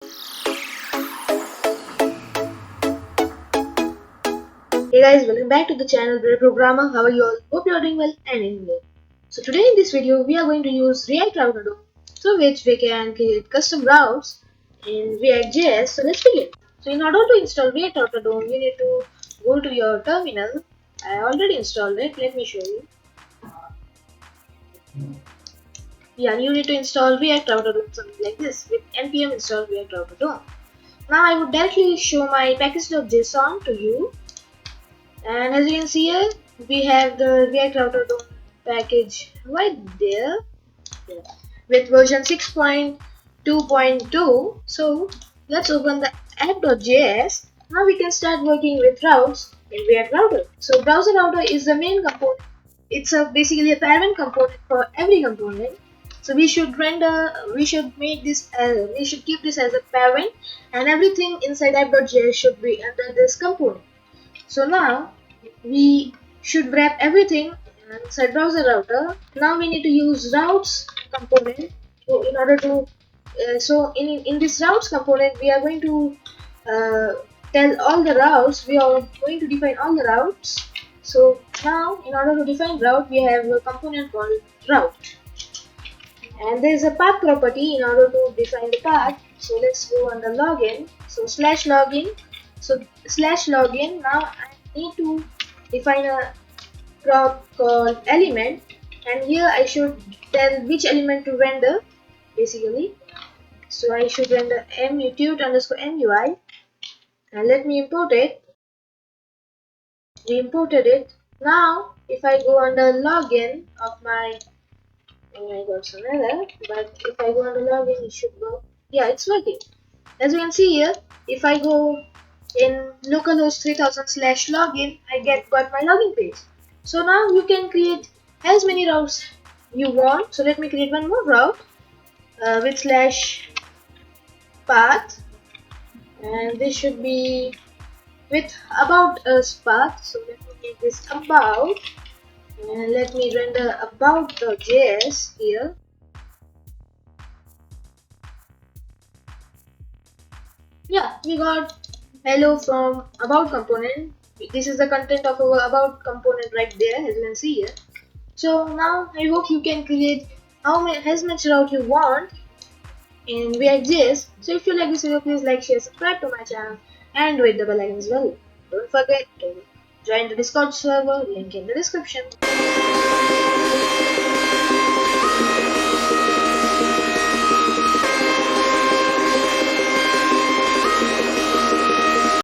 Hey guys, welcome back to the channel Real Programmer. How are you all? Hope you are doing well and in well. So today in this video we are going to use React Router DOM through which we can create custom routes in React.js. So let's begin. So in order to install React Router DOM, you need to go to your terminal. I already installed it. Let me show you. Yeah, you need to install React Router DOM something like this with npm install React Router DOM. Now I would directly show my package.json to you. And as you can see here, we have the React Router DOM package right there with version 6.2.2. So let's open the app.js. Now we can start working with routes in React Router. So browser router is the main component. It's basically a parent component for every component. So we should make this, we should keep this as a parent, and everything inside app.js should be under this component. So now we should wrap everything inside browser router. Now we need to use routes component in order to in this routes component we are going to tell all the routes. We are going to define all the routes. So now in order to define route, we have a component called route, and there is a path property in order to define the path. So let's go on the login. So slash login. So slash login. Now I need to define a prop called element, and here I should tell which element to render basically. So I should render mutute_mui, and let me import it. We imported it. Now if I go under login of my, oh, I got some error, but if I go under login it should work. Yeah, it's working. As you can see here, if I go in localhost 3000/login, I got my login page. So now you can create as many routes you want. So let me create one more route with slash path, and this should be with about us path. So let me make this about, and let me render about.js here. Yeah, we got hello from about component. This is the content of our about component right there, as you can see here. So now I hope you can create as much route you want in React.js. So if you like this video, please like, share, subscribe to my channel, and hit the bell icon as well. Don't forget to join the Discord server, link in the description.